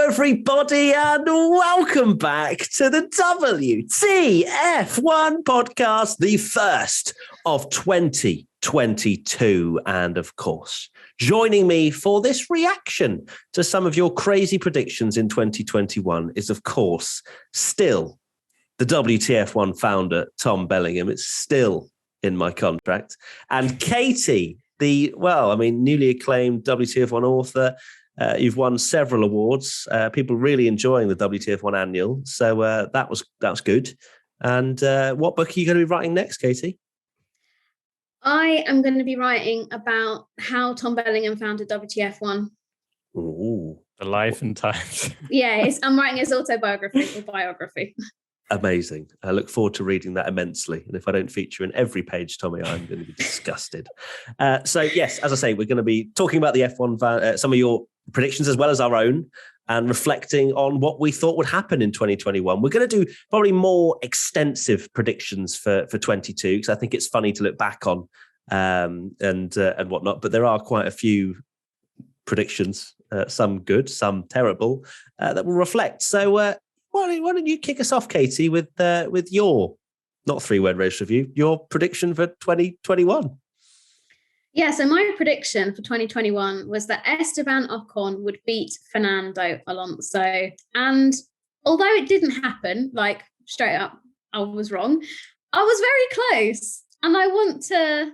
everybody, and welcome back to the WTF1 Podcast, the first of 2022. And of course, joining me for this reaction to some of your crazy predictions in 2021 is, of course, still the WTF1 founder, Tom Bellingham. It's still in my contract. And Katie, the newly acclaimed WTF1 author. You've won several awards. People really enjoying the WTF1 annual. So that was good. And what book are you going to be writing next, Katie? I am going to be writing about how Tom Bellingham founded WTF1. Ooh. The life and times. Yeah, I'm writing his autobiography or biography. Amazing. I look forward to reading that immensely. And if I don't feature in every page, Tommy, I'm going to be disgusted. So yes, as I say, we're going to be talking about the F1, some of your predictions as well as our own, and reflecting on what we thought would happen in 2021. We're going to do probably more extensive predictions for 22, because I think it's funny to look back on and whatnot. But there are quite a few predictions, some good, some terrible, that will reflect. So why don't you kick us off, Katie, with your, not three-word race review, your prediction for 2021? Yeah, so my prediction for 2021 was that Esteban Ocon would beat Fernando Alonso. And although it didn't happen, like straight up, I was wrong. I was very close. And I want to,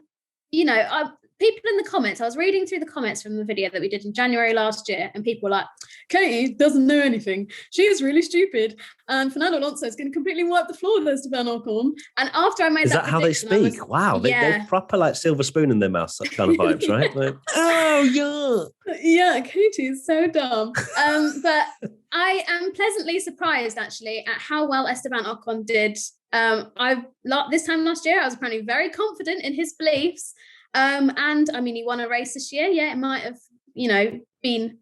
people in the comments, I was reading through the comments from the video that we did in January last year, and people were like, Katie doesn't know anything. She is really stupid. And Fernando Alonso is going to completely wipe the floor with Esteban Ocon. And after I made that how they speak? Wow, they're proper like silver spoon in their mouth, that kind of vibes, right? Like, oh, yeah. Yeah, Katie is so dumb. But I am pleasantly surprised, actually, at how well Esteban Ocon did. This time last year, I was apparently very confident in his beliefs. And I mean, he won a race this year. Yeah, it might have, been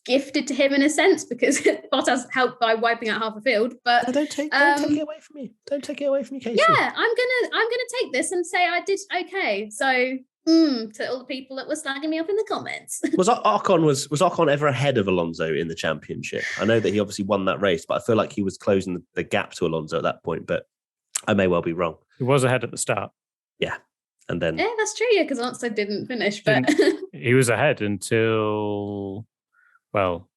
gifted to him in a sense, because Bottas helped by wiping out half a field. But don't take it away from you. Don't take it away from you, Katie. Yeah, I'm gonna take this and say I did okay. So to all the people that were slagging me up in the comments. Was Ocon ever ahead of Alonso in the championship? I know that he obviously won that race, but I feel like he was closing the gap to Alonso at that point. But I may well be wrong. He was ahead at the start. Yeah. And then that's true, yeah, because Alonso didn't finish, but he was ahead until, well,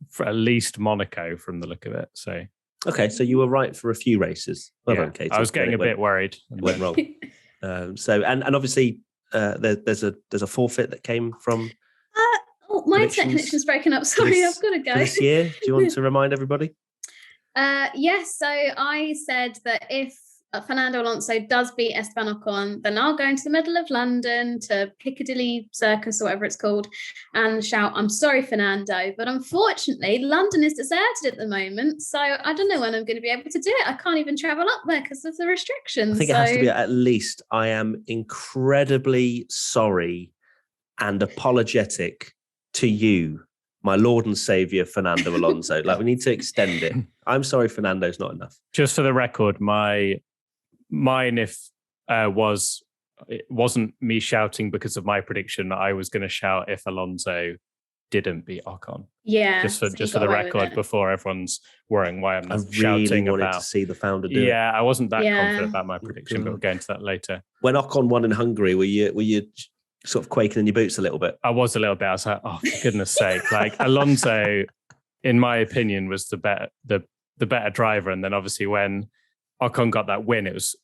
for at least Monaco from the look of it. So okay, so you were right for a few races. Well done, Katie. I was getting a bit worried. It went wrong. So obviously there's a forfeit that came from. My internet connection's breaking up. Sorry, I've got to go. This year, do you want to remind everybody? Yes. So I said that if Fernando Alonso does beat Esteban Ocon, then I'll go into the middle of London to Piccadilly Circus or whatever it's called and shout, "I'm sorry, Fernando." But unfortunately, London is deserted at the moment, so I don't know when I'm going to be able to do it. I can't even travel up there because of the restrictions. I think it has to be at least, I am incredibly sorry and apologetic to you, my Lord and Saviour, Fernando Alonso. Like, we need to extend it. I'm sorry, Fernando's not enough. Just for the record, mine, it wasn't me shouting because of my prediction. I was going to shout if Alonso didn't beat Ocon. Yeah. Just for the record, before everyone's worrying why I'm not shouting wanted about to see the founder do it. Yeah, I wasn't that confident about my prediction, but we'll get into that later. When Ocon won in Hungary, were you sort of quaking in your boots a little bit? I was a little bit. I was like, oh, for goodness sake. Like, Alonso, in my opinion, was the better driver. And then obviously when Ocon got that win, it's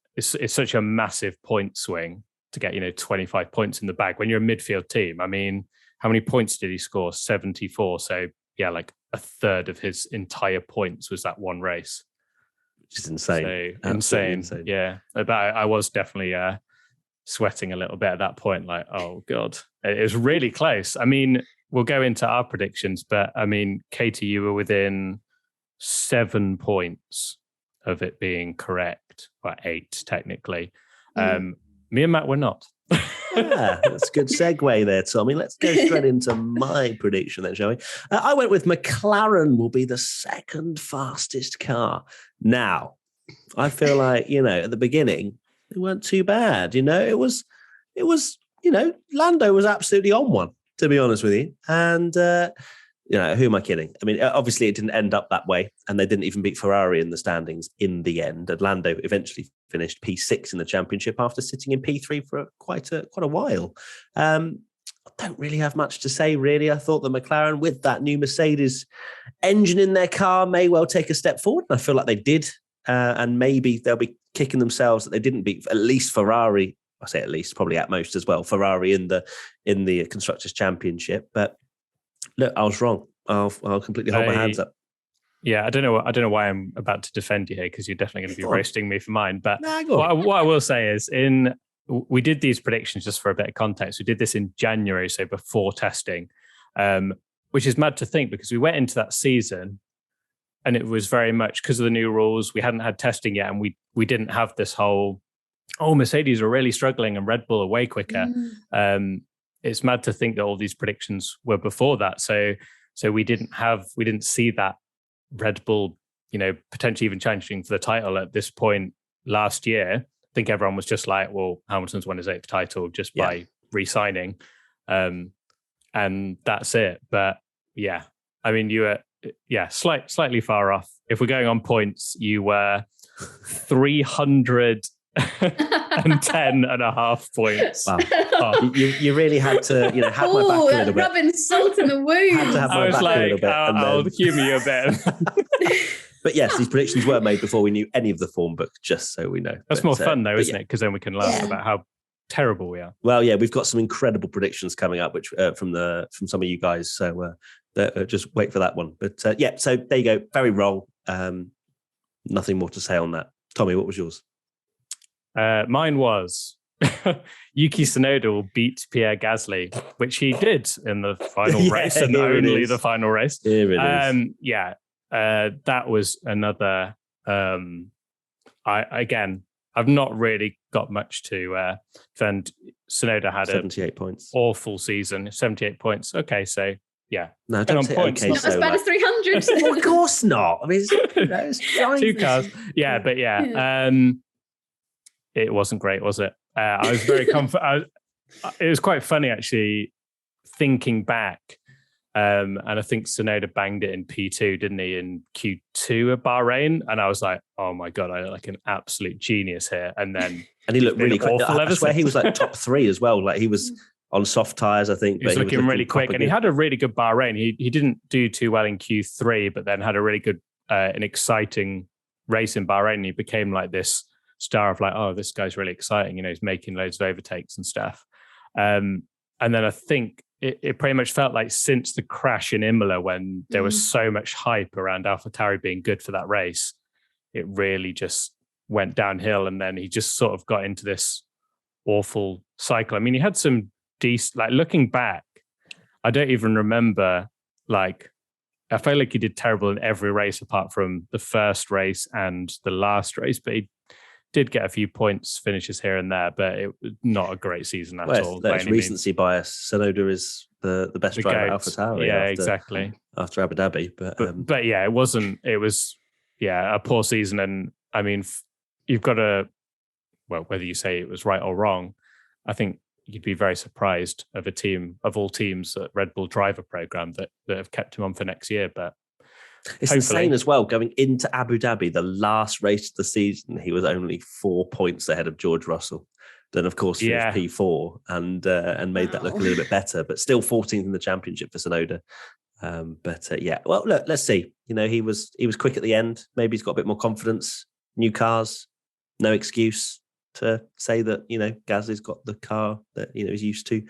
such a massive point swing to get, 25 points in the bag. When you're a midfield team, I mean, how many points did he score? 74. So yeah, like a third of his entire points was that one race. Which is insane. So insane. Yeah. But I was definitely sweating a little bit at that point. Like, oh God, it was really close. I mean, we'll go into our predictions, but I mean, Katie, you were within 7 points of it being correct, or 8 technically. Me and Matt were not. Yeah, that's a good segue there, Tommy. Let's go straight into my prediction then, shall we? I went with McLaren will be the second fastest car. Now, I feel like, at the beginning, they weren't too bad. It was, Lando was absolutely on one, to be honest with you. And who am I kidding? I mean, obviously it didn't end up that way, and they didn't even beat Ferrari in the standings in the end. Lando eventually finished P6 in the championship after sitting in P3 for quite a while. I don't really have much to say, really. I thought the McLaren, with that new Mercedes engine in their car, may well take a step forward, and I feel like they did. And maybe they'll be kicking themselves that they didn't beat at least Ferrari. I say at least, probably at most as well, Ferrari in the Constructors' Championship. But look, I was wrong. I'll completely hold my hands up. Yeah, I don't know why I'm about to defend you here, because you're definitely going to be roasting me for mine. But what I will say is, we did these predictions just for a bit of context. We did this in January, so before testing, which is mad to think, because we went into that season and it was very much because of the new rules. We hadn't had testing yet, and we didn't have this whole, Mercedes are really struggling and Red Bull are way quicker. It's mad to think that all these predictions were before that. So we didn't see that Red Bull, potentially even challenging for the title at this point last year. I think everyone was just like, well, Hamilton's won his 8th title just by re-signing. And that's it. But yeah, I mean, you were, slightly far off. If we're going on points, you were 310.5 points. Wow. You really had to, have my back a little bit. Rubbing salt in the wound. Had to have my back a little bit. I'll humour you a bit. But yes, these predictions were made before we knew any of the form book, just so we know. That's more fun though, isn't it? Because then we can laugh about how terrible we are. Well, yeah, we've got some incredible predictions coming up, which from some of you guys. So just wait for that one. But so there you go. Very wrong. Nothing more to say on that. Tommy, what was yours? Mine was Yuki Tsunoda will beat Pierre Gasly, which he did in the final race, and only the final race. Here it is. That was another. I've not really got much to defend. Tsunoda had 78 points, awful season. 78 points. Okay, so yeah, no, don't say points, okay. Not as bad as 300. Well, of course not. I mean, it's 2 cars. Yeah, but it wasn't great, was it? I was very confident. It was quite funny, actually, thinking back. And I think Tsunoda banged it in P2, didn't he, in Q2 at Bahrain? And I was like, oh my God, I look like an absolute genius here. And he looked really quick. I swear he was like top 3 as well. Like he was on soft tyres, I think. He was looking really quick. And he had a really good Bahrain. He didn't do too well in Q3, but then had a really good, an exciting race in Bahrain. And he became like this star of like, oh, this guy's really exciting. He's making loads of overtakes and stuff. And then I think it pretty much felt like since the crash in Imola, when there was so much hype around AlphaTauri being good for that race, it really just went downhill. And then he just sort of got into this awful cycle. I mean, he had some decent, like looking back, I don't even remember, like, I feel like he did terrible in every race apart from the first race and the last race, but he did get a few points finishes here and there, but it was not a great season at all. That's recency bias. Tsunoda is the best driver at AlphaTauri. Yeah, exactly. After Abu Dhabi. But yeah, it was a poor season. And I mean, you've got to, well, whether you say it was right or wrong, I think you'd be very surprised of a team, of all teams, at Red Bull driver program that have kept him on for next year. But it's insane as well. Going into Abu Dhabi, the last race of the season, he was only 4 points ahead of George Russell. Then, of course, he was P4 and made that look a little bit better, but still 14th in the championship for Tsunoda. Well, look, let's see. He was quick at the end. Maybe he's got a bit more confidence. New cars, no excuse to say that Gasly's got the car that he's used to.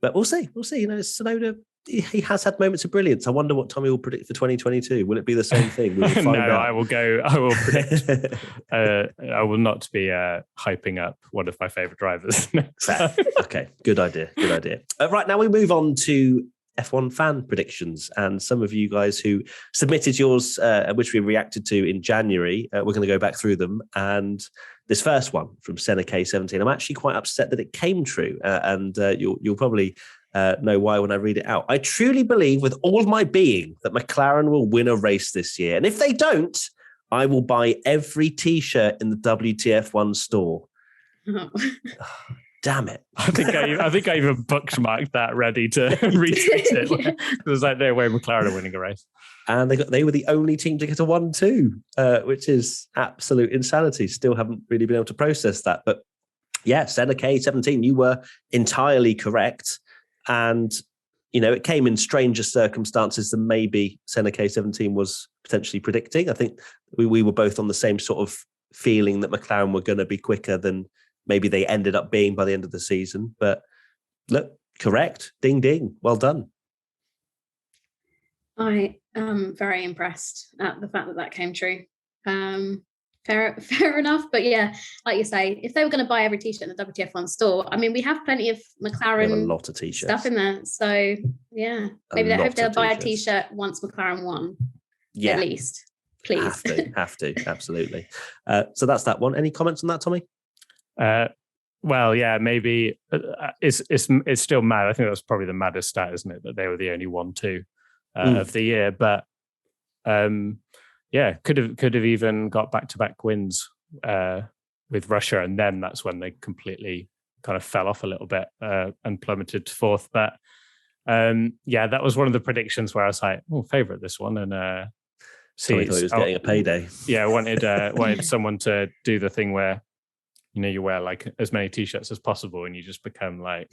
But we'll see. Tsunoda, he has had moments of brilliance. I wonder what Tommy will predict for 2022. Will it be the same thing? We'll find out. I will predict. I will not be hyping up one of my favourite drivers. Okay, good idea. Right, now we move on to F1 fan predictions, and some of you guys who submitted yours, which we reacted to in January, we're going to go back through them. And this first one from Senna K17, I'm actually quite upset that it came true, and you'll probably know why when I read it out. I truly believe with all of my being that McLaren will win a race this year, and if they don't, I will buy every T-shirt in the WTF1 store. Damn it. I think I even bookmarked that ready to retweet it. It was like, no way McLaren are winning a race. And they were the only team to get a 1-2, which is absolute insanity. Still haven't really been able to process that. But yeah, Senna K17, you were entirely correct. And, it came in stranger circumstances than maybe Senna K17 was potentially predicting. I think we were both on the same sort of feeling that McLaren were going to be quicker than maybe they ended up being by the end of the season. But look, correct. Ding, ding. Well done. I am very impressed at the fact that came true. Fair enough. But yeah, like you say, if they were going to buy every t-shirt in the WTF1 store, I mean, we have plenty of McLaren a lot of t-shirts stuff in there. So yeah, maybe I hope they'll buy a t-shirt once McLaren won. Yeah. At least. Please. Have to. Absolutely. So that's that one. Any comments on that, Tommy? Well, yeah, maybe it's still mad. I think that's probably the maddest stat, isn't it? That they were the only 1-2 of the year. But yeah, could have even got back-to-back wins with Russia, and then that's when they completely kind of fell off a little bit and plummeted to fourth. But yeah, that was one of the predictions where I was like, favourite this one, and Tommy thought he was getting a payday. Yeah, I wanted someone to do the thing where you wear like as many t-shirts as possible, and you just become like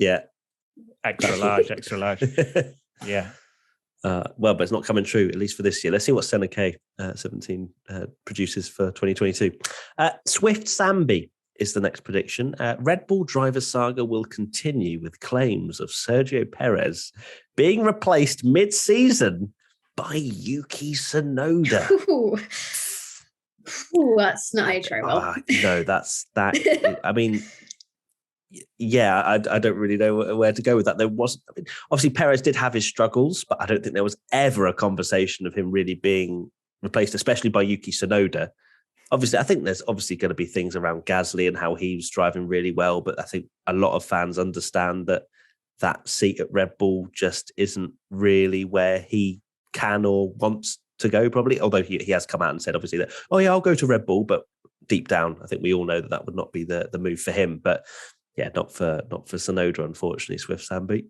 extra large. Yeah. Well, but it's not coming true, at least for this year. Let's see what Senna K17 produces for 2022. Swift Sambi is the next prediction. Red Bull driver saga will continue with claims of Sergio Perez being replaced mid-season by Yuki Tsunoda. Ooh, that's not age very well. No, that's that. I mean, yeah, I don't really know where to go with that. Obviously Perez did have his struggles, but I don't think there was ever a conversation of him really being replaced, especially by Yuki Tsunoda. Obviously, I think there's obviously going to be things around Gasly and how he was driving really well, but I think a lot of fans understand that seat at Red Bull just isn't really where he can or wants to go, probably, although he has come out and said obviously that, I'll go to Red Bull, but deep down I think we all know that would not be the move for him. But yeah, not for Tsunoda, unfortunately. Swift Sambi.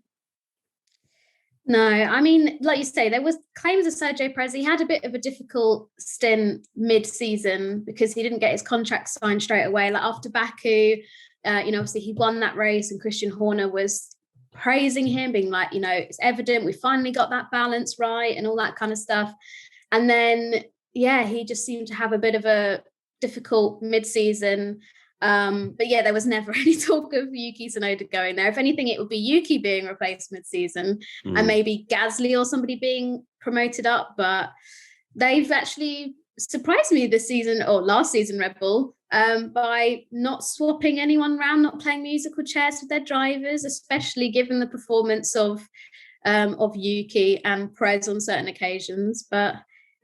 No, I mean, like you say, there was claims of Sergio Perez. He had a bit of a difficult stint mid-season because he didn't get his contract signed straight away. Like after Baku, obviously he won that race, and Christian Horner was praising him, being like, it's evident we finally got that balance right and all that kind of stuff. And then, yeah, he just seemed to have a bit of a difficult mid-season. But yeah, there was never any talk of Yuki Tsunoda going there. If anything, it would be Yuki being replaced mid-season and maybe Gasly or somebody being promoted up. But they've actually surprised me this season, or last season, Red Bull, by not swapping anyone around, not playing musical chairs with their drivers, especially given the performance of Yuki and Perez on certain occasions. But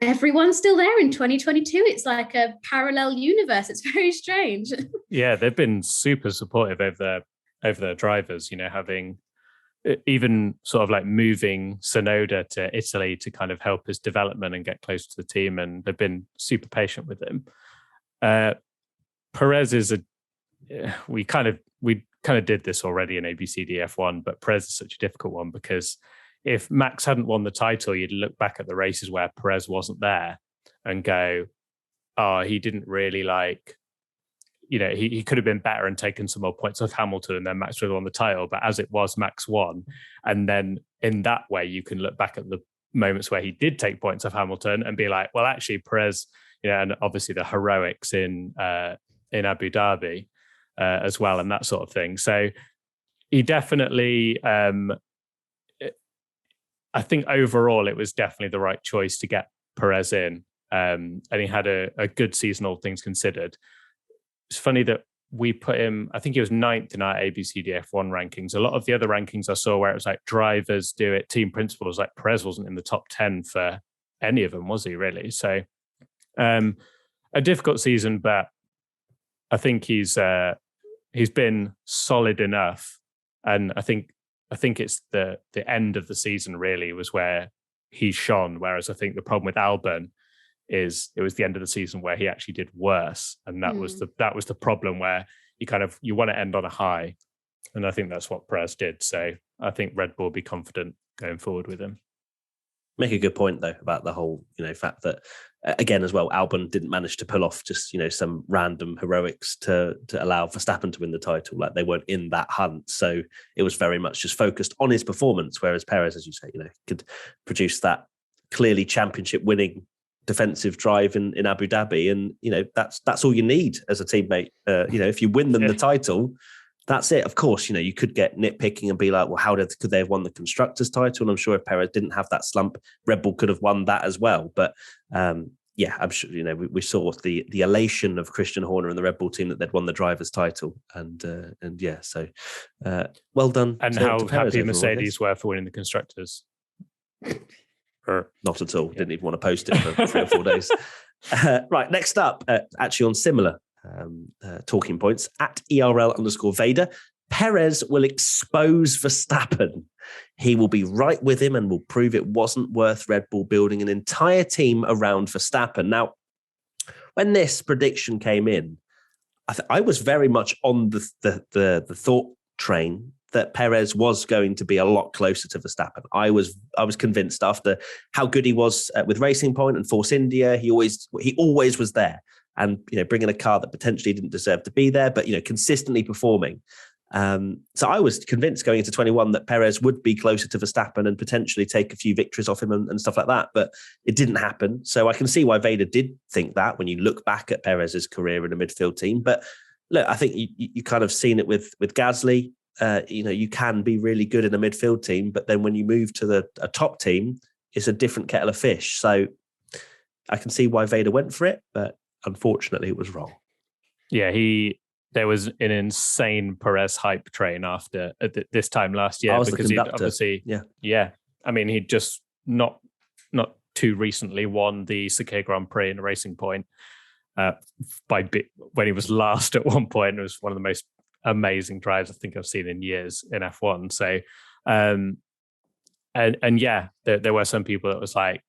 everyone's still there in 2022. It's like a parallel universe. It's very strange. Yeah, they've been super supportive over their drivers, having even sort of like moving Tsunoda to Italy to kind of help his development and get close to the team. And they've been super patient with him. Perez is we kind of did this already in ABCDF1, but Perez is such a difficult one because if Max hadn't won the title, you'd look back at the races where Perez wasn't there and go, he didn't really he could have been better and taken some more points off Hamilton, and then Max would have won the title. But as it was, Max won. And then in that way, you can look back at the moments where he did take points off Hamilton and be like, well, actually Perez, and obviously the heroics in Abu Dhabi as well, and that sort of thing. So he definitely, I think overall it was definitely the right choice to get Perez in. And he had a good season, all things considered. It's funny that we put him, I think he was 9th in our ABCDF1 rankings. A lot of the other rankings I saw where it was like drivers do it, team principals, like Perez wasn't in the top 10 for any of them, was he really? So a difficult season, but I think he's been solid enough. And I think it's the end of the season really was where he shone. Whereas I think the problem with Albon is it was the end of the season where he actually did worse. And that was the problem where you want to end on a high. And I think that's what Perez did. So I think Red Bull will be confident going forward with him. Make a good point though about the whole, fact that again as well, Albon didn't manage to pull off just some random heroics to allow Verstappen to win the title. Like they weren't in that hunt, so it was very much just focused on his performance. Whereas Perez, as you say, could produce that clearly championship winning defensive drive in Abu Dhabi, and that's all you need as a teammate. If you win them the title, that's it. Of course, you could get nitpicking and be like, well, how could they have won the constructors title? And I'm sure if Perez didn't have that slump, Red Bull could have won that as well. But I'm sure, we saw the elation of Christian Horner and the Red Bull team that they'd won the drivers title. So well done. And how happy Mercedes were for winning the constructors. Not at all. Didn't even want to post it for 3 or 4 days. Right, next up, actually on similar talking points, at ERL_Vader, Perez will expose Verstappen. He will be right with him and will prove it wasn't worth Red Bull building an entire team around Verstappen. Now, when this prediction came in, I was very much on the thought train that Perez was going to be a lot closer to Verstappen. I was convinced after how good he was with Racing Point and Force India. He always was there, and bringing a car that potentially didn't deserve to be there, but consistently performing. So I was convinced going into 21 that Perez would be closer to Verstappen and potentially take a few victories off him and stuff like that, but it didn't happen. So I can see why Vader did think that when you look back at Perez's career in a midfield team. But look, I think you kind of seen it with Gasly. You can be really good in a midfield team, but then when you move to a top team, it's a different kettle of fish. So I can see why Vader went for it, but unfortunately it was wrong. Yeah, there was an insane Perez hype train after this time last year because he obviously, yeah. I mean, he just not too recently won the Sakhir Grand Prix in a Racing Point when he was last at one point. It was one of the most amazing drives I think I've seen in years in F1. So, there were some people that was like,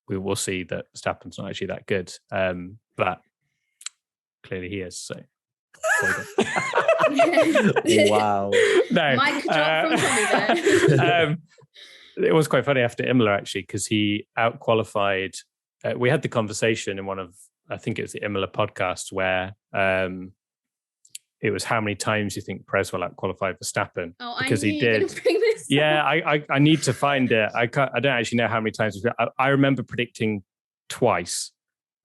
we will see that Verstappen's not actually that good, but clearly he is. So. Wow. No. Mike drop from Tommy there. It was quite funny after Imola actually, because he out-qualified. We had the conversation in one of, I think it was the Imola podcast, where it was how many times you think Perez will out-qualify Verstappen, because he did. Yeah, I need to find it. I don't actually know how many times. I remember predicting twice,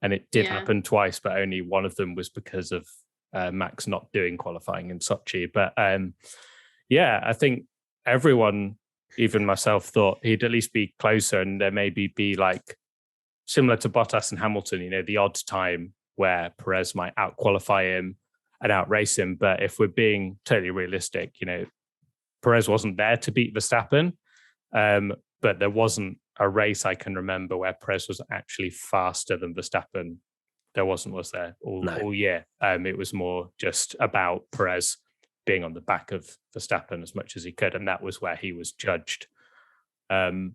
and it did happen twice, but only one of them was because of Max not doing qualifying in Sochi. But I think everyone, even myself, thought he'd at least be closer, and there maybe be like similar to Bottas and Hamilton, the odd time where Perez might out-qualify him and outrace him. But if we're being totally realistic, Perez wasn't there to beat Verstappen, but there wasn't a race I can remember where Perez was actually faster than Verstappen. There wasn't, was there, all year? It was more just about Perez being on the back of Verstappen as much as he could, and that was where he was judged. That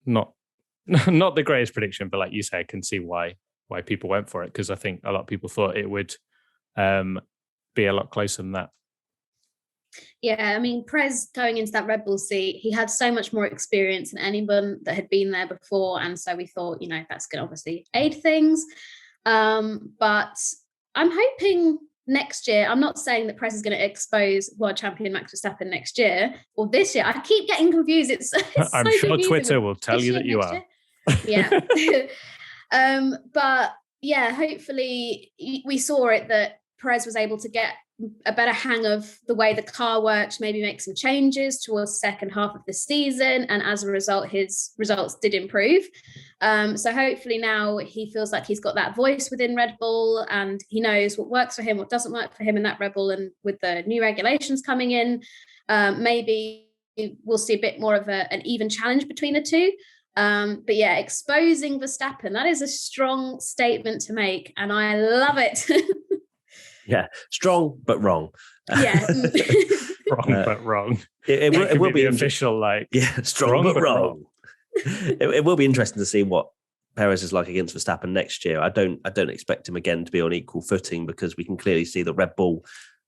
not the greatest prediction, but like you say, I can see why people went for it, because I think a lot of people thought it would be a lot closer than that. Yeah, I mean, Perez going into that Red Bull seat, he had so much more experience than anyone that had been there before. And so we thought, that's going to obviously aid things. But I'm hoping next year, I'm not saying that Perez is going to expose world champion Max Verstappen next year or this year. I keep getting confused. It's I'm so sure confusing. Twitter will tell you that you are. Yeah. But yeah, hopefully we saw it that Perez was able to get a better hang of the way the car worked, maybe make some changes towards the second half of the season. And as a result, his results did improve. So hopefully now he feels like he's got that voice within Red Bull and he knows what works for him, what doesn't work for him in that Red Bull. And with the new regulations coming in, maybe we'll see a bit more of an even challenge between the two. But yeah, exposing Verstappen, that is a strong statement to make. And I love it. Yeah, strong but wrong. Yeah, wrong but wrong. It will be official, like strong but wrong. It will be interesting to see what Perez is like against Verstappen next year. I don't expect him again to be on equal footing, because we can clearly see that Red Bull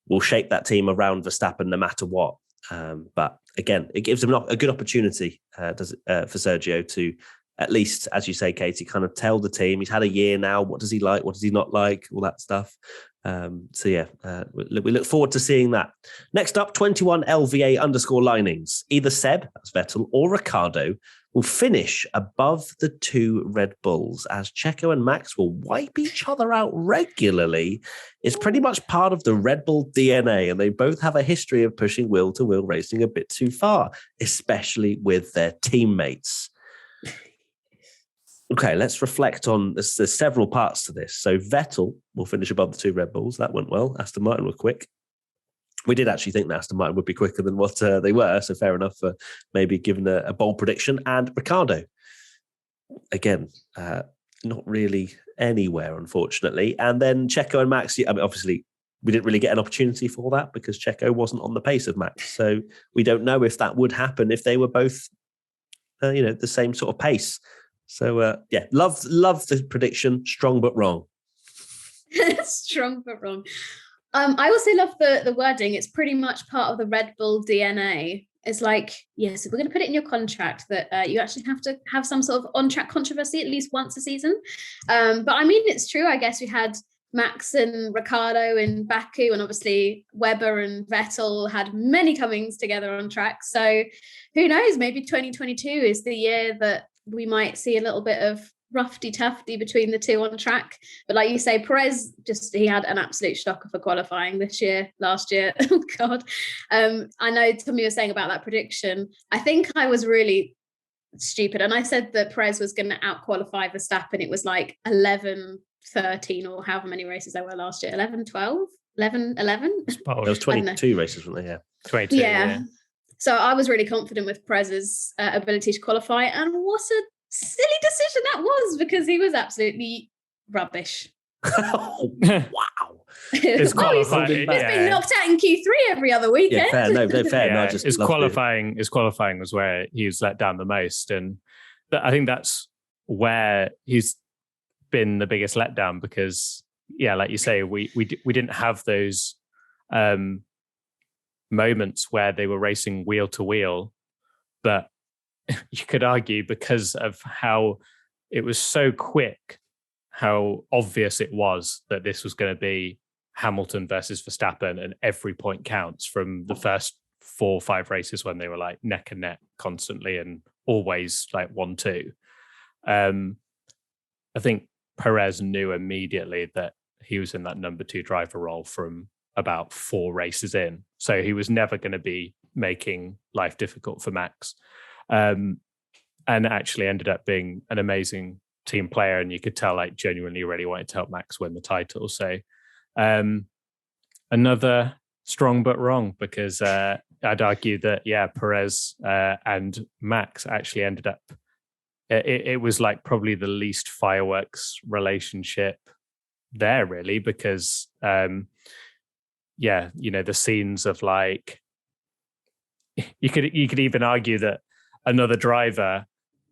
will shape that team around Verstappen no matter what. But again, it gives him a good opportunity for Sergio to, at least, as you say, Katie, kind of tell the team he's had a year now. What does he like? What does he not like? All that stuff. We look forward to seeing that. Next up, 21 LVA _linings. Either Seb, that's Vettel, or Ricciardo will finish above the two Red Bulls as Checo and Max will wipe each other out regularly. It's pretty much part of the Red Bull DNA, and they both have a history of pushing wheel-to-wheel racing a bit too far, especially with their teammates. Okay, let's reflect on this. There's several parts to this. So Vettel will finish above the two Red Bulls. That went well. Aston Martin were quick. We did actually think that Aston Martin would be quicker than what they were. So fair enough for maybe giving a bold prediction. And Ricciardo, again, not really anywhere, unfortunately. And then Checo and Max, I mean, obviously, we didn't really get an opportunity for that because Checo wasn't on the pace of Max. So we don't know if that would happen if they were both, the same sort of pace. So, love the prediction. Strong but wrong. Strong but wrong. I also love the wording. It's pretty much part of the Red Bull DNA. It's like, yes, we're going to put it in your contract that you actually have to have some sort of on-track controversy at least once a season. But I mean, it's true. I guess we had Max and Ricciardo in Baku, and obviously Webber and Vettel had many comings together on track. So who knows? Maybe 2022 is the year that we might see a little bit of roughy-tufty between the two on track. But like you say, Perez, he had an absolute shocker for qualifying last year. Oh, God. I know Tommy was saying about that prediction. I think I was really stupid. And I said that Perez was going to out-qualify Verstappen. It was like 11, 13, or however many races there were last year. 11, 12, 11, 11? There was 22 races, weren't there? Yeah. 22, yeah. So I was really confident with Perez's ability to qualify, and what a silly decision that was, because he was absolutely rubbish. Wow. It's he's been knocked out in Q3 every other weekend. Yeah, fair. No, fair. Yeah, No, I just his qualifying was where he was let down the most, and I think that's where he's been the biggest letdown because, like you say, we didn't have those moments where they were racing wheel to wheel, but you could argue because of how it was so quick, how obvious it was that this was going to be Hamilton versus Verstappen and every point counts from the first 4 or 5 races when they were like neck and neck constantly and always like 1-2. I think Perez knew immediately that he was in that number 2 driver role from about 4 races in. So he was never going to be making life difficult for Max. And actually ended up being an amazing team player. And you could tell like genuinely really wanted to help Max win the title. So another strong but wrong, because I'd argue that, Perez and Max actually ended up, it was like probably the least fireworks relationship there really, because the scenes of like, you could even argue that another driver,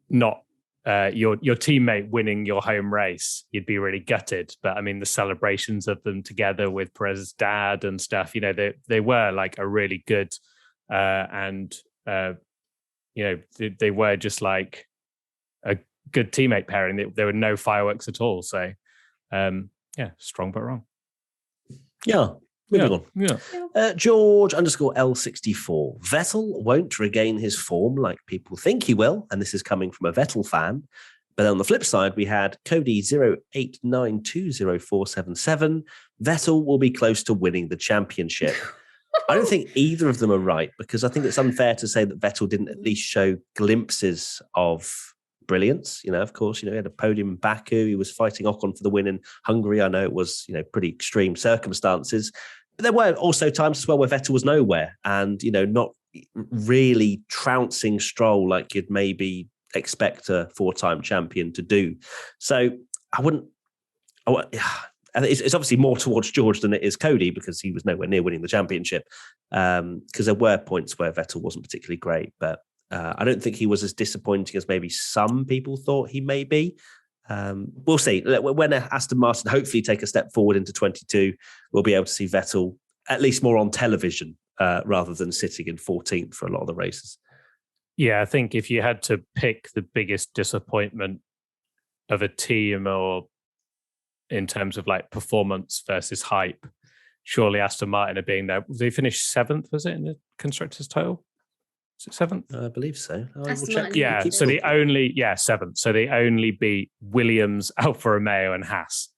not your teammate winning your home race, you'd be really gutted. But I mean, the celebrations of them together with Perez's dad and stuff, they were like a really good they were just like a good teammate pairing. There were no fireworks at all. So strong but wrong. Yeah. Moving on. Yeah. George _L64. Vettel won't regain his form like people think he will, and this is coming from a Vettel fan. But on the flip side, we had Cody 08920477. Vettel will be close to winning the championship. I don't think either of them are right, because I think it's unfair to say that Vettel didn't at least show glimpses of brilliance. Of course, he had a podium in Baku. He was fighting Ocon for the win in Hungary. I know it was, pretty extreme circumstances. But there were also times as well where Vettel was nowhere and, not really trouncing Stroll like you'd maybe expect a 4-time champion to do. So it's obviously more towards George than it is Cody, because he was nowhere near winning the championship. Because there were points where Vettel wasn't particularly great, but I don't think he was as disappointing as maybe some people thought he may be. We'll see. When Aston Martin hopefully take a step forward into 22, we'll be able to see Vettel at least more on television rather than sitting in 14th for a lot of the races. Yeah, I think if you had to pick the biggest disappointment of a team or in terms of like performance versus hype, surely Aston Martin are being there. They finished 7th, was it, in the constructors total? Is it 7th? I believe so. I will Aston Martin. Yeah, so they only 7th. So they only beat Williams, Alfa Romeo, and Haas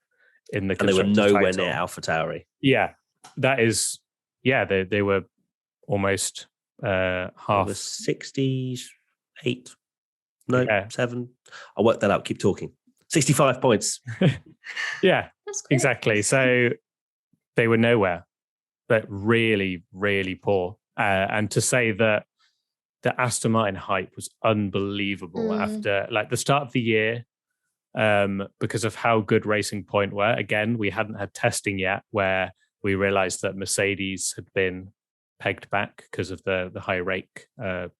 in the constructors and they were nowhere title. near AlphaTauri. Yeah, that is. Yeah, they were almost half. It was 68. No, 7. I'll work that out. Keep talking. 65 points. Yeah, That's great. exactly. So they were nowhere, but really, really poor. And to say that the Aston Martin hype was unbelievable after like the start of the year, because of how good Racing Point were. Again, we hadn't had testing yet where we realized that Mercedes had been pegged back because of the high rake and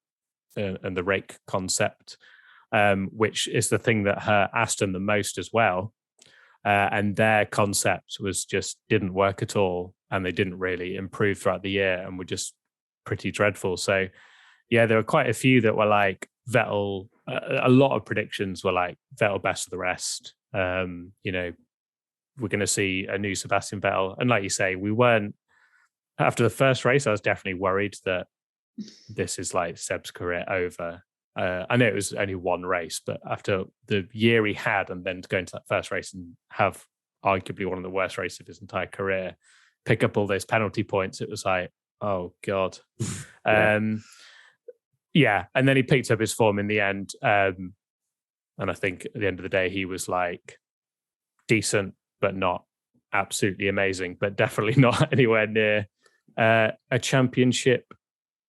the rake concept, which is the thing that hurt Aston the most as well. And their concept was just didn't work at all, and they didn't really improve throughout the year and were just pretty dreadful. So yeah, there were quite a few that were like Vettel. A lot of predictions were like Vettel best of the rest. You know, we're going to see a new Sebastian Vettel. And like you say, we weren't, after the first race, I was definitely worried that this is like Seb's career over. I know it was only one race, but after the year he had and then to go into that first race and have arguably one of the worst races of his entire career, pick up all those penalty points, it was like, oh God. Yeah. And then he picked up his form in the end. And I think at the end of the day, he was like decent, but not absolutely amazing, but definitely not anywhere near a championship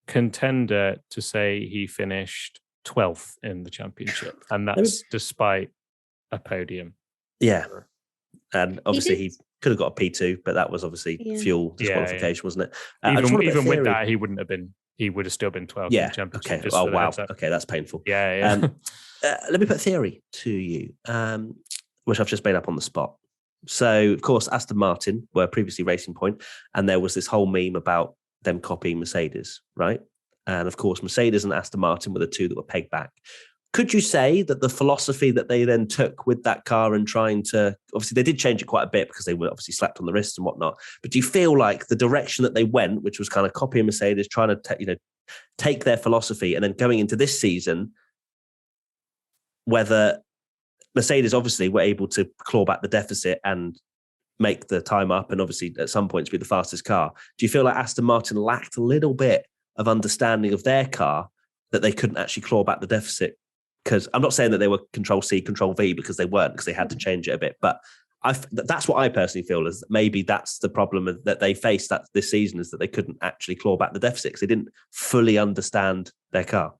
contender. To say he finished 12th in the championship, and that's despite a podium. Yeah. And obviously he could have got a P2, but that was obviously fuel disqualification, wasn't it? Even with that, he wouldn't have been. He would have still been 12th in the championship. Okay. Oh, wow. Okay, that's painful. Yeah. Let me put a theory to you, which I've just made up on the spot. So, of course, Aston Martin were previously Racing Point, and there was this whole meme about them copying Mercedes, right? And of course, Mercedes and Aston Martin were the two that were pegged back. Could you say that the philosophy that they then took with that car and trying to, obviously they did change it quite a bit because they were obviously slapped on the wrists and whatnot, but do you feel like the direction that they went, which was kind of copying Mercedes, trying to take their philosophy, and then going into this season, whether Mercedes obviously were able to claw back the deficit and make the time up and obviously at some points be the fastest car, do you feel like Aston Martin lacked a little bit of understanding of their car that they couldn't actually claw back the deficit? Because I'm not saying that they were Control C, Control V, because they weren't, because they had to change it a bit. But that's what I personally feel is that maybe that's the problem that they faced this season, is that they couldn't actually claw back the deficit because they didn't fully understand their car.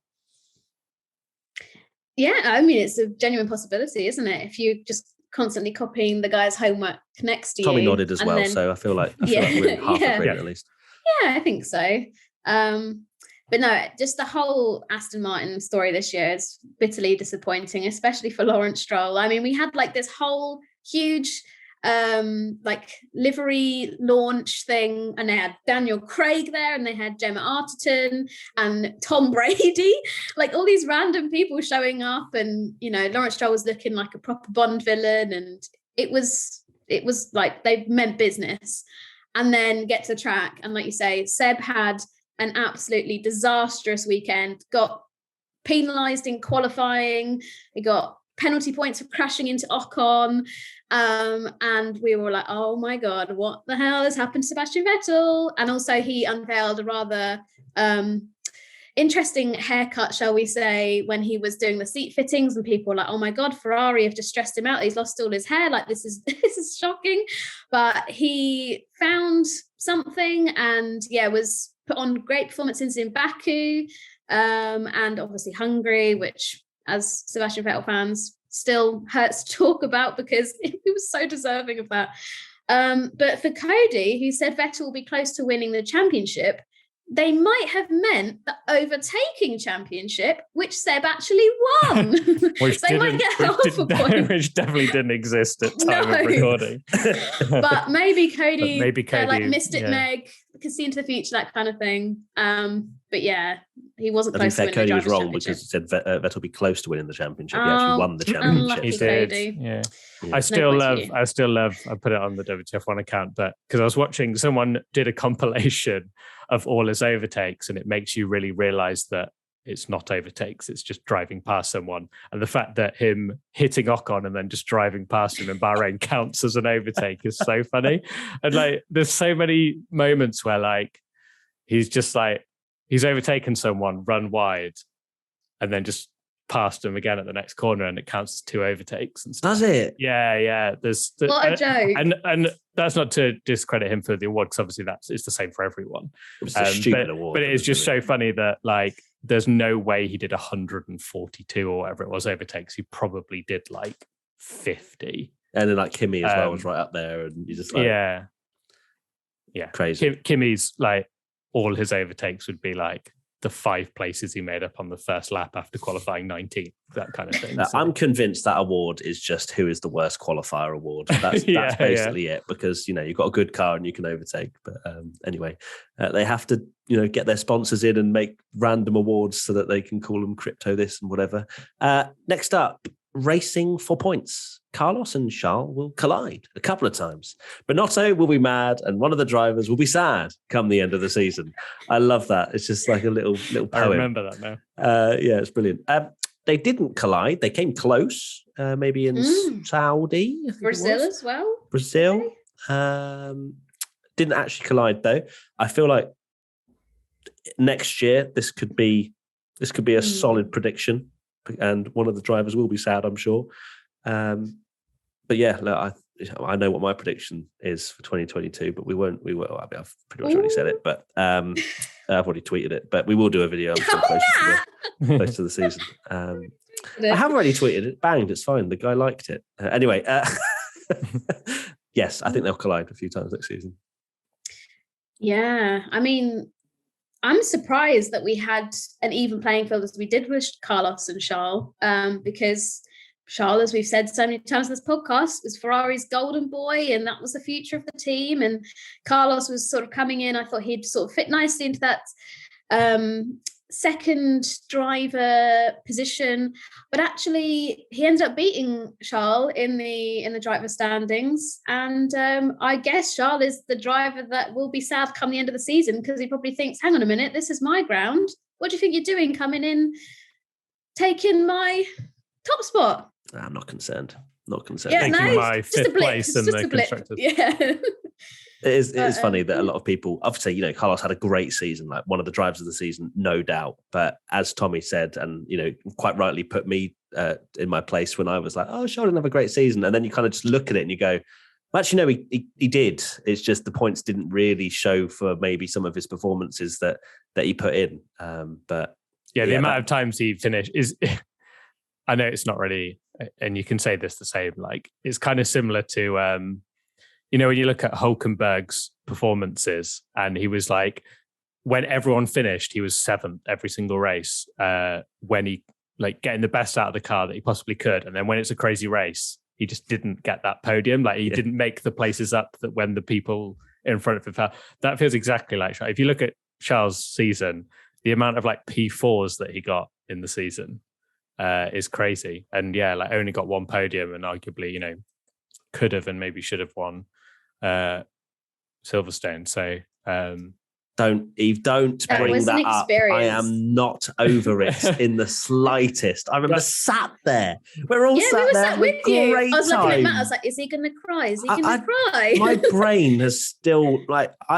Yeah, I mean, it's a genuine possibility, isn't it? If you're just constantly copying the guy's homework next to you. Tommy nodded as well, then, so I feel like we're half agreement at least. Yeah, I think so. But no, just the whole Aston Martin story this year is bitterly disappointing, especially for Lawrence Stroll. I mean, we had like this whole huge like livery launch thing, and they had Daniel Craig there, and they had Gemma Arterton and Tom Brady, like all these random people showing up, and Lawrence Stroll was looking like a proper Bond villain, and it was like they meant business. And then get to the track, and like you say, Seb had an absolutely disastrous weekend, got penalised in qualifying, he got penalty points for crashing into Ocon, and we were like, oh my God, what the hell has happened to Sebastian Vettel? And also he unveiled a rather interesting haircut, shall we say, when he was doing the seat fittings, and people were like, oh my God, Ferrari have just stressed him out, he's lost all his hair, like this is shocking. But he found something, and was put on great performances in Baku, and obviously Hungary, which as Sebastian Vettel fans still hurts to talk about because he was so deserving of that. But for Cody, who said Vettel will be close to winning the championship, they might have meant the overtaking championship, which Seb actually won. Which so they might get half a point. Which definitely didn't exist at time of recording. But maybe Cody, like Mystic Meg, could see into the future, that kind of thing. But yeah, he wasn't I close think to winning Cody the was Drivers' wrong because he Championship. said Vettel be close to winning the championship. He actually won the championship. Unlucky He did. Cody. Yeah. Yeah. I still points for love, I put it on the WTF1 account, but because I was watching, someone did a compilation of all his overtakes, and it makes you really realize that it's not overtakes, it's just driving past someone. And the fact that him hitting Ocon and then just driving past him in Bahrain counts as an overtake is so funny. And like, there's so many moments where like, he's just like, he's overtaken someone, run wide, and then just passed him again at the next corner, and it counts as 2 overtakes and stuff. Does it? Yeah. What a joke. And that's not to discredit him for the award, because obviously it's the same for everyone. It's a stupid award. But it is just so funny that like, there's no way he did 142 or whatever it was overtakes. He probably did like 50. And then like Kimi as well was right up there, and you just like, yeah, crazy. Kimi's like, all his overtakes would be like the 5 places he made up on the first lap after qualifying 19th, that kind of thing. So. I'm convinced that award is just who is the worst qualifier award. That's basically it, because you've got a good car and you can overtake. But anyway, they have to get their sponsors in and make random awards so that they can call them crypto this and whatever. Next up, racing for points. Carlos and Charles will collide a couple of times. Binotto will be mad and one of the drivers will be sad come the end of the season. I love that. It's just like a little poem. I remember that now. Yeah, it's brilliant. They didn't collide. They came close, maybe in Saudi. Brazil as well. Brazil. Didn't actually collide though. I feel like next year this could be a solid prediction, and one of the drivers will be sad, I'm sure. But yeah, look, I know what my prediction is for 2022, but we won't. I've pretty much already said it, but I've already tweeted it. But we will do a video. I'm sure close to the season. I have already tweeted it. Banged. It's fine. The guy liked it. Anyway, yes, I think they'll collide a few times next season. Yeah, I mean, I'm surprised that we had an even playing field as we did with Carlos and Charles, because Charles, as we've said so many times in this podcast, was Ferrari's golden boy, and that was the future of the team. And Carlos was sort of coming in. I thought he'd sort of fit nicely into that second driver position, but actually he ended up beating Charles in the driver standings. And I guess Charles is the driver that will be sad come the end of the season, because he probably thinks, hang on a minute, this is my ground. What do you think you're doing coming in, taking my top spot? I'm not concerned. Yeah, taking my 5th place in the constructors. Yeah. It is funny that a lot of people, obviously, Carlos had a great season, like one of the drivers of the season, no doubt. But as Tommy said, and, quite rightly put me in my place when I was like, oh, Charles didn't have a great season. And then you kind of just look at it and you go, well, actually, no, he did. It's just the points didn't really show for maybe some of his performances that he put in. But yeah, the amount of times he finished is, I know it's not really, and you can say this the same, like it's kind of similar to, when you look at Hulkenberg's performances, and he was like, when everyone finished, he was 7th every single race, when he like getting the best out of the car that he possibly could. And then when it's a crazy race, he just didn't get that podium. Like he didn't make the places up that when the people in front of him fell. That feels exactly like Charles. If you look at Charles' season, the amount of like P4s that he got in the season is crazy. And yeah, like only got 1 podium, and arguably, could have and maybe should have won Silverstone. So don't bring that up. I am not over it in the slightest. I remember sat there. We're all sat with you. I was looking at Matt. I was like, is he going to cry? Is he going to cry? My brain has still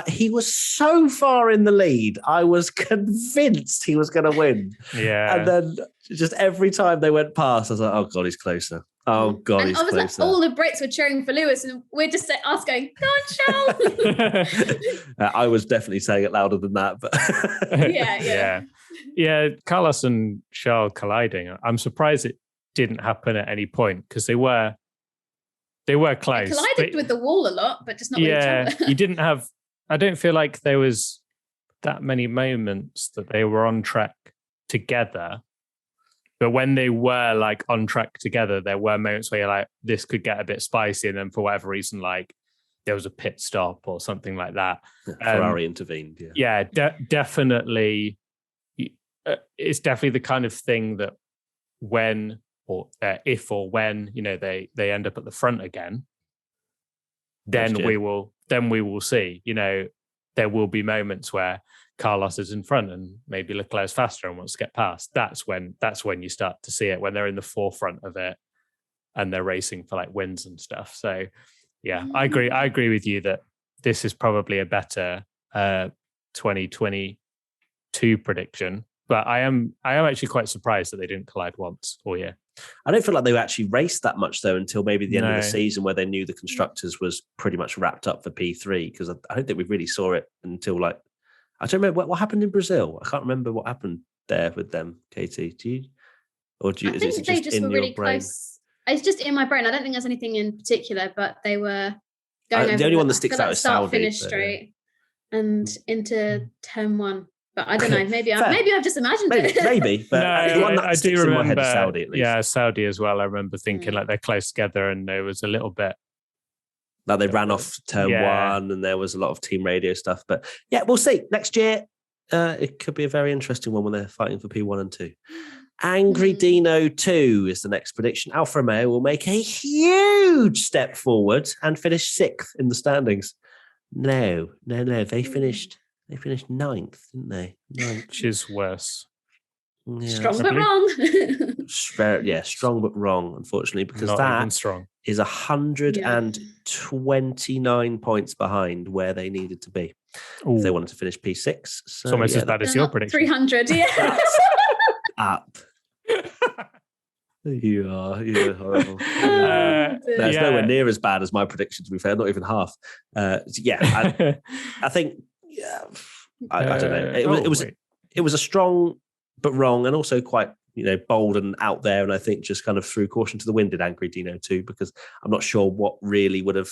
he was so far in the lead. I was convinced he was going to win. Yeah. And then just every time they went past, I was like, oh God, he's closer. Oh God, he's closer. Like, all the Brits were cheering for Lewis, and we're just us going, "Go on, Charles!" I was definitely saying it louder than that, but yeah. Carlos and Charles colliding. I'm surprised it didn't happen at any point, because they were close. They collided with the wall a lot, but just not with each other. You didn't have. I don't feel like there was that many moments that they were on track together. But when they were like on track together, there were moments where you're like, this could get a bit spicy. And then for whatever reason, like there was a pit stop or something like that. Ferrari intervened. Yeah, definitely. It's definitely the kind of thing that when or if or when they end up at the front again, then we will see. There will be moments where Carlos is in front and maybe Leclerc's faster and wants to get past. That's when you start to see it, when they're in the forefront of it and they're racing for like wins and stuff. So yeah, I agree with you that this is probably a better 2022 prediction. But I am actually quite surprised that they didn't collide once all year. I don't feel like they actually raced that much though until maybe the end of the season, where they knew the constructors was pretty much wrapped up for P3, because I don't think we really saw it until like, I don't remember what happened in Brazil. I can't remember what happened there with them. Katie, do you? I think they just were really close. It's just in my brain. I don't think there's anything in particular, but they were going over the only one that sticks out is start Saudi, finish straight and into turn 1. But I don't know. Maybe I've just imagined it. Maybe, but no, the one that I do remember. In my head is Saudi, at least. Yeah, Saudi as well. I remember thinking like they're close together, and there was a little bit. Like they ran off turn 1, and there was a lot of team radio stuff. But yeah, we'll see next year. It could be a very interesting one when they're fighting for P1 and 2. Angry Dino 2 is the next prediction. Alfa Romeo will make a huge step forward and finish 6th in the standings. No. They finished 9th, didn't they? 9th. Which is worse. Yeah, strong but wrong. Strong but wrong, unfortunately, because Not that even strong. is 129 points behind where they needed to be. If they wanted to finish P6. So, it's almost as bad as your prediction. 300, yeah. Up. You're horrible. It's nowhere near as bad as my prediction, to be fair, not even half. I think, I don't know. It was a strong but wrong, and also quite bold and out there, and I think just kind of threw caution to the wind in Angry Dino too, because I'm not sure what really would have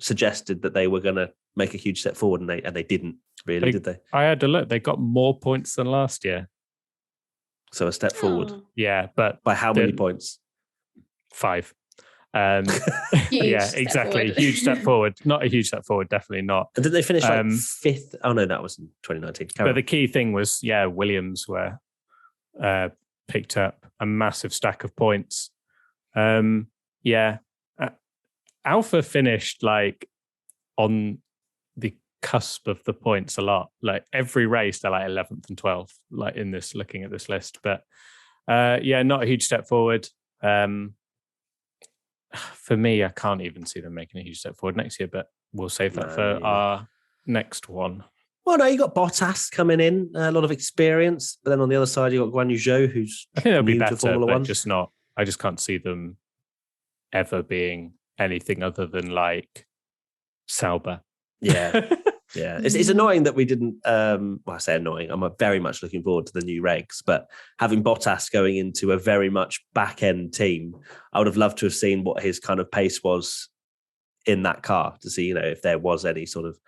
suggested that they were going to make a huge step forward, and they didn't really, did they? I had a look. They got more points than last year. So a step forward. Yeah, but by how many points? 5. Yeah, exactly. Forward. Huge step forward. Not a huge step forward, definitely not. And did they finish 5th? Oh no, that was in 2019. But the key thing was, Williams were picked up a massive stack of points. Alpha finished like on the cusp of the points a lot. Like every race, they're like 11th and 12th, like looking at this list. But not a huge step forward. For me, I can't even see them making a huge step forward next year, but we'll save that for our next one. Well, no, you got Bottas coming in, a lot of experience, but then on the other side, you got Guan Yu Zhou, who's I think they'll be better, but just not. I just can't see them ever being anything other than like Sauber. Yeah. Yeah, it's annoying that we didn't. I say annoying. I'm very much looking forward to the new regs, but having Bottas going into a very much back end team, I would have loved to have seen what his kind of pace was in that car to see, if there was any sort of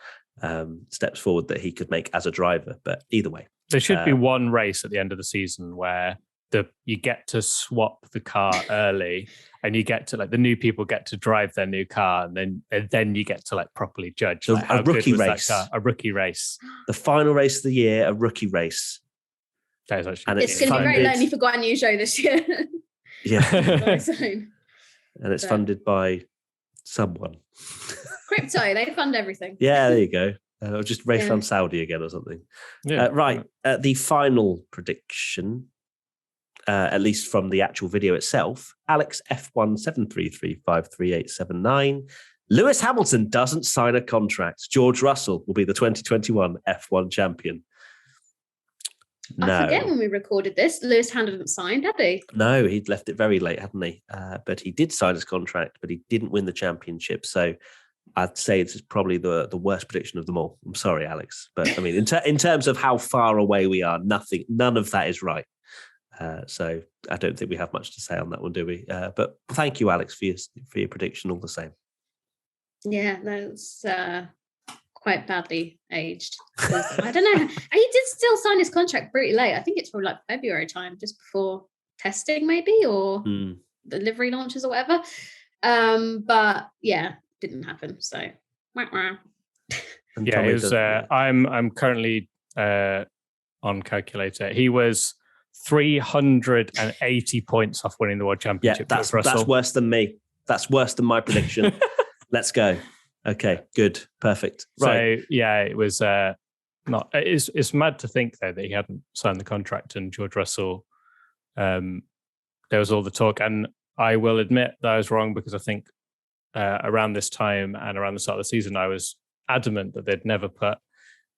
steps forward that he could make as a driver. But either way, there should be one race at the end of the season where you get to swap the car early, and you get to the new people get to drive their new car, and then you get to properly judge a rookie race. A rookie race, the final race of the year, a rookie race. That is actually, and it's going to be very lonely for Guan Yu Zhou this year. Yeah, and it's funded by someone. Crypto, they fund everything. Yeah, there you go. Or just race around Saudi again or something. Yeah, right. The final prediction. At least from the actual video itself, Alex F1 733533879. Lewis Hamilton doesn't sign a contract. George Russell will be the 2021 F1 champion. I forget when we recorded this, Lewis hadn't signed, had he? No, he'd left it very late, hadn't he? But he did sign his contract, but he didn't win the championship. So I'd say it's probably the worst prediction of them all. I'm sorry, Alex. But I mean, in terms of how far away we are, none of that is right. So I don't think we have much to say on that one, do we? But thank you, Alex, for your prediction all the same. Yeah, that's quite badly aged. I don't know. He did still sign his contract pretty late. I think it's probably February time, just before testing maybe, or the livery launches or whatever. But yeah, didn't happen. So And Yeah, Tommy it was. I'm currently on calculator. He was 380 points off winning the World Championship. Yeah, that's worse than me. That's worse than my prediction. Let's go. Okay, good, perfect. Right. So yeah, it was not. It's mad to think though that he hadn't signed the contract and George Russell. There was all the talk, and I will admit that I was wrong because I think around this time and around the start of the season, I was adamant that they'd never put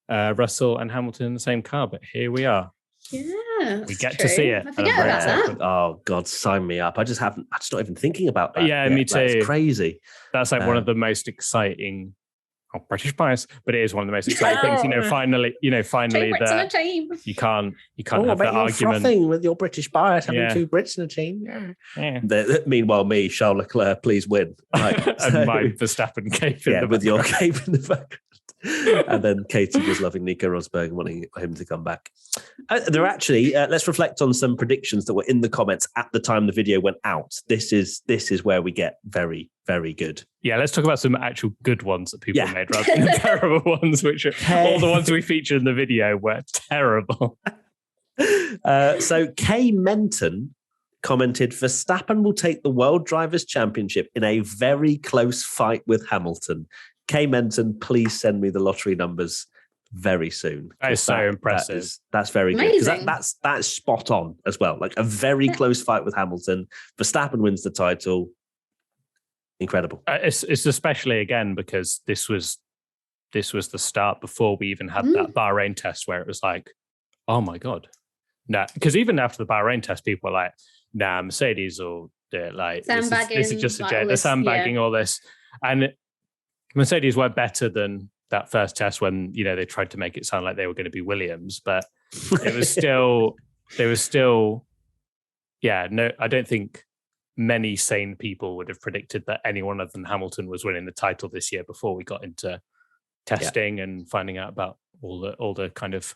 Russell and Hamilton in the same car. But here we are. Yeah, we get to see it. I forget about that. Oh God, sign me up! I'm just not even thinking about that. Yeah, me too. That's crazy. That's like one of the most exciting. Oh, British bias, but it is one of the most exciting things. Finally that you can't have that argument with your British bias having two Brits in a team. Yeah. Meanwhile, me, Charles Leclerc, please win. Like, and my Verstappen cape in the with your cape in the background. And then Katie was loving Nico Rosberg and wanting him to come back. There are actually, let's reflect on some predictions that were in the comments at the time the video went out. This is where we get very, very good. Yeah, let's talk about some actual good ones that people made rather than the terrible ones, which are all the ones we featured in the video were terrible. So Kay Menton commented, Verstappen will take the World Drivers' Championship in a very close fight with Hamilton. Kay Menton, please send me the lottery numbers very soon. That is so impressive. That's very good. Because that's spot on as well. Like a very close fight with Hamilton. Verstappen wins the title. Incredible. It's especially again because this was the start before we even had that Bahrain test where it was like, oh my God. No, because even after the Bahrain test, people were like, nah, Mercedes or like this is just a joke. They're sandbagging all this. And Mercedes were better than that first test when, they tried to make it sound like they were going to be Williams, but it was still, no, I don't think many sane people would have predicted that anyone other than Hamilton was winning the title this year before we got into testing and finding out about all the kind of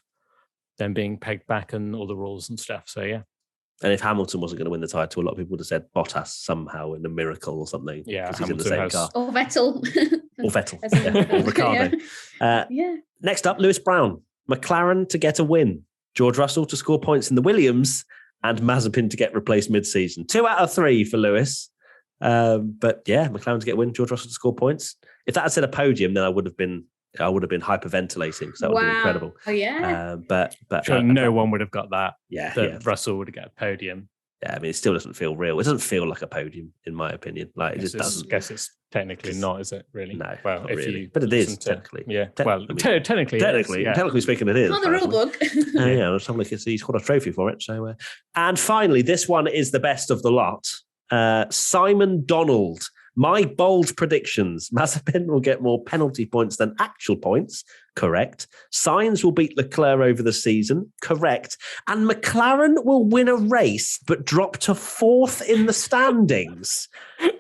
them being pegged back and all the rules and stuff. So, yeah. And if Hamilton wasn't going to win the title, a lot of people would have said Bottas somehow in a miracle or something. Yeah, because he's in the same car. Or Vettel. Or Ricardo. Next up, Lewis Brown. McLaren to get a win. George Russell to score points in the Williams and Mazepin to get replaced mid-season. 2 out of 3 for Lewis. But yeah, McLaren to get a win, George Russell to score points. If that had said a podium, then I would have been hyperventilating. So that would be incredible. Oh yeah. But sure, no one would have got that. Yeah. Russell would have got a podium. Yeah, I mean, it still doesn't feel real. It doesn't feel like a podium, in my opinion. Like it just doesn't. I guess it's technically not, is it? Really? No. Well, if really. But it is technically. Yeah. Technically speaking, it is. On the rule book. Yeah, let's have a look. He's got a trophy for it. So, and finally, this one is the best of the lot. Simon Donald. My bold predictions. Mazepin will get more penalty points than actual points. Correct. Sainz will beat Leclerc over the season. Correct. And McLaren will win a race but drop to 4th in the standings.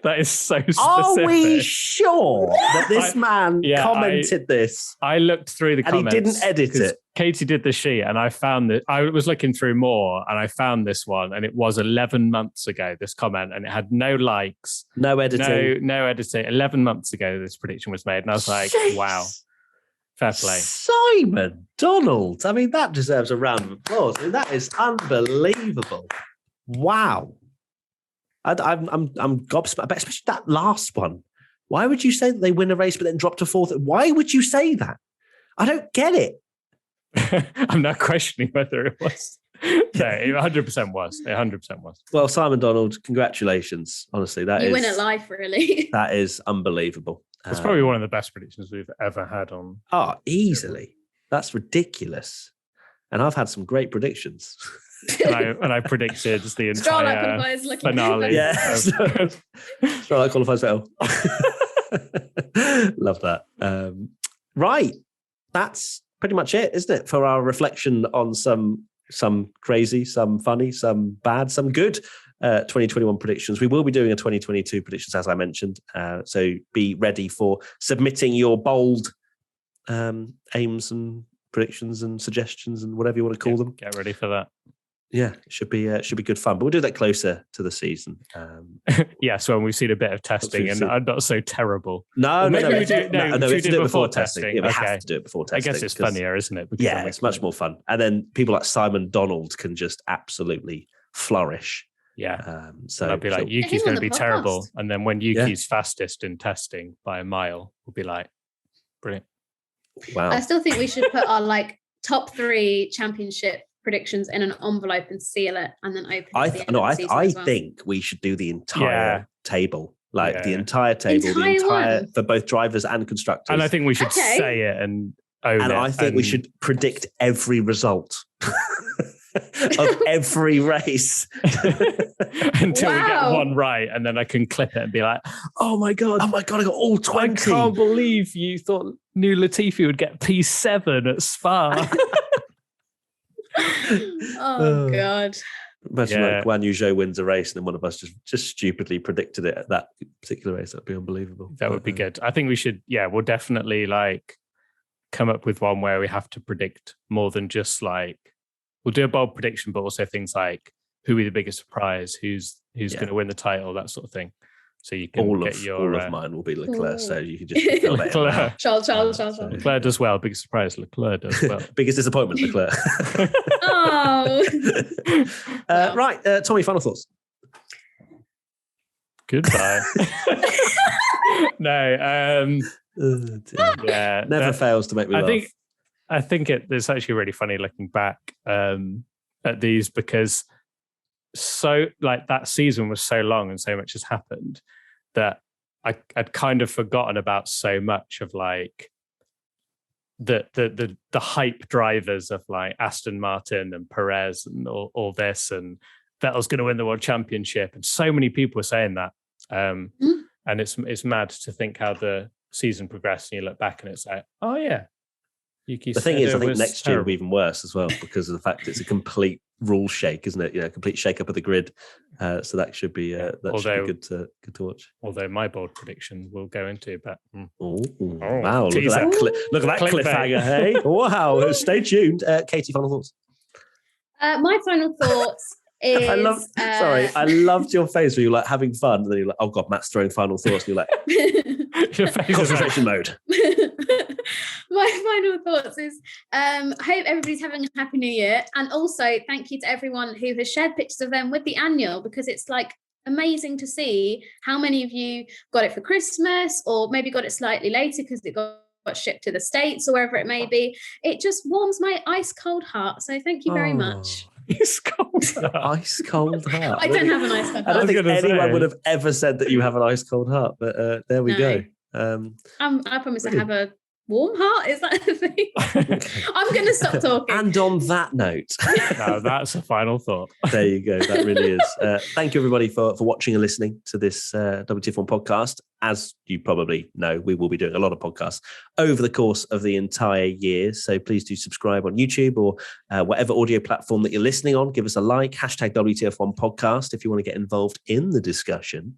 That is so specific. Are we sure that this man commented this? I looked through the comments. And he didn't edit it. Katie did the sheet and I found that I was looking through more and I found this one and it was 11 months ago, this comment, and it had no likes. No editing. No editing. 11 months ago, this prediction was made. And I was like, wow. Fair play. Simon Donald. I mean, that deserves a round of applause. I mean, that is unbelievable. Wow. I'm gobsmacked, especially that last one. Why would you say that they win a race but then drop to 4th? Why would you say that? I don't get it. I'm not questioning whether it was. No, it 100% was. It 100% was. Well, Simon Donald, congratulations. Honestly, you win at life, really. That is unbelievable. It's probably one of the best predictions we've ever had on. Oh, easily. That's ridiculous. And I've had some great predictions. and I predicted the entire finale. Yeah. Stroll qualifies Vettel. Love that. Right. That's pretty much it, isn't it? For our reflection on some crazy, some funny, some bad, some good 2021 predictions. We will be doing a 2022 predictions, as I mentioned. So be ready for submitting your bold aims and predictions and suggestions and whatever you want to call them. Get ready for that. Yeah, it should be good fun. But we'll do that closer to the season. So when we've seen a bit of testing and I'm not so terrible. No, we have do it before testing. Yeah, we have to do it before testing. I guess it's funnier, isn't it? Yeah, it's much more fun. And then people like Simon Donald can just absolutely flourish. Yeah. So I'd be like, Yuki's going to be terrible. And then when Yuki's fastest in testing by a mile, we'll be like, brilliant. Wow. I still think we should put our top 3 championship predictions in an envelope and seal it and then open it. I think we should do the entire table. The entire table, for both drivers and constructors. And I think we should say it and own it. And I think we should predict every result of every race until we get one right, and then I can clip it and be like, oh my god, I got all 20. I can't believe you thought New Latifi would get P7 at Spa. Oh god. Imagine Guan Yu Zhou wins a race and then one of us just stupidly predicted it at that particular race. That'd be unbelievable. That would be good. I think we should, we'll definitely come up with one where we have to predict more than just we'll do a bold prediction, but also things like who will be the biggest surprise, who's going to win the title, that sort of thing. So you can all of mine will be Leclerc, so you can just fill that Leclerc. Charles. Leclerc does well. Biggest surprise, Leclerc does well. Biggest disappointment, Leclerc. Oh. Right, Tommy, final thoughts. Goodbye. No. Never fails to make me laugh. I think it's actually really funny looking back at these because that season was so long and so much has happened that I'd kind of forgotten about so much of the hype drivers of Aston Martin and Perez and all this, and Vettel's going to win the World Championship, and so many people were saying that, and it's mad to think how the season progressed, and you look back and it's like, oh yeah. Yuki, the thing is, I think next year will be even worse as well because of the fact it's a complete rule shake, isn't it? Complete shake up of the grid. So that should be should be good to watch. Although my bold prediction will go into, but wow, look at that cliffhanger, hey! Wow, stay tuned. Katie, final thoughts. My final thoughts is I loved your face where you're having fun, and then you're like, oh god, Matt's throwing final thoughts, and you're like your face concentration mode. My final thoughts is I hope everybody's having a happy new year, and also thank you to everyone who has shared pictures of them with the annual, because it's amazing to see how many of you got it for Christmas or maybe got it slightly later because it got shipped to the States or wherever it may be. It just warms my ice cold heart, so thank you very much. Ice cold heart. Ice cold heart. I don't have an ice cold heart. I don't think anyone would have ever said that you have an ice cold heart, but there we go. I promise I have a warm heart. Is that a thing? I'm going to stop talking. And on that note, no, that's a final thought. There you go. That really is. Thank you, everybody, for watching and listening to this WTF1 podcast. As you probably know, we will be doing a lot of podcasts over the course of the entire year. So please do subscribe on YouTube or whatever audio platform that you're listening on. Give us a like, hashtag WTF1 podcast if you want to get involved in the discussion.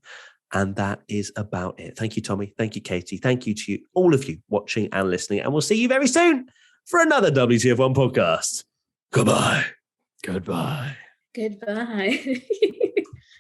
And that is about it. Thank you, Tommy. Thank you, Katie. Thank you to all of you watching and listening. And we'll see you very soon for another WTF1 podcast. Goodbye. Goodbye. Goodbye.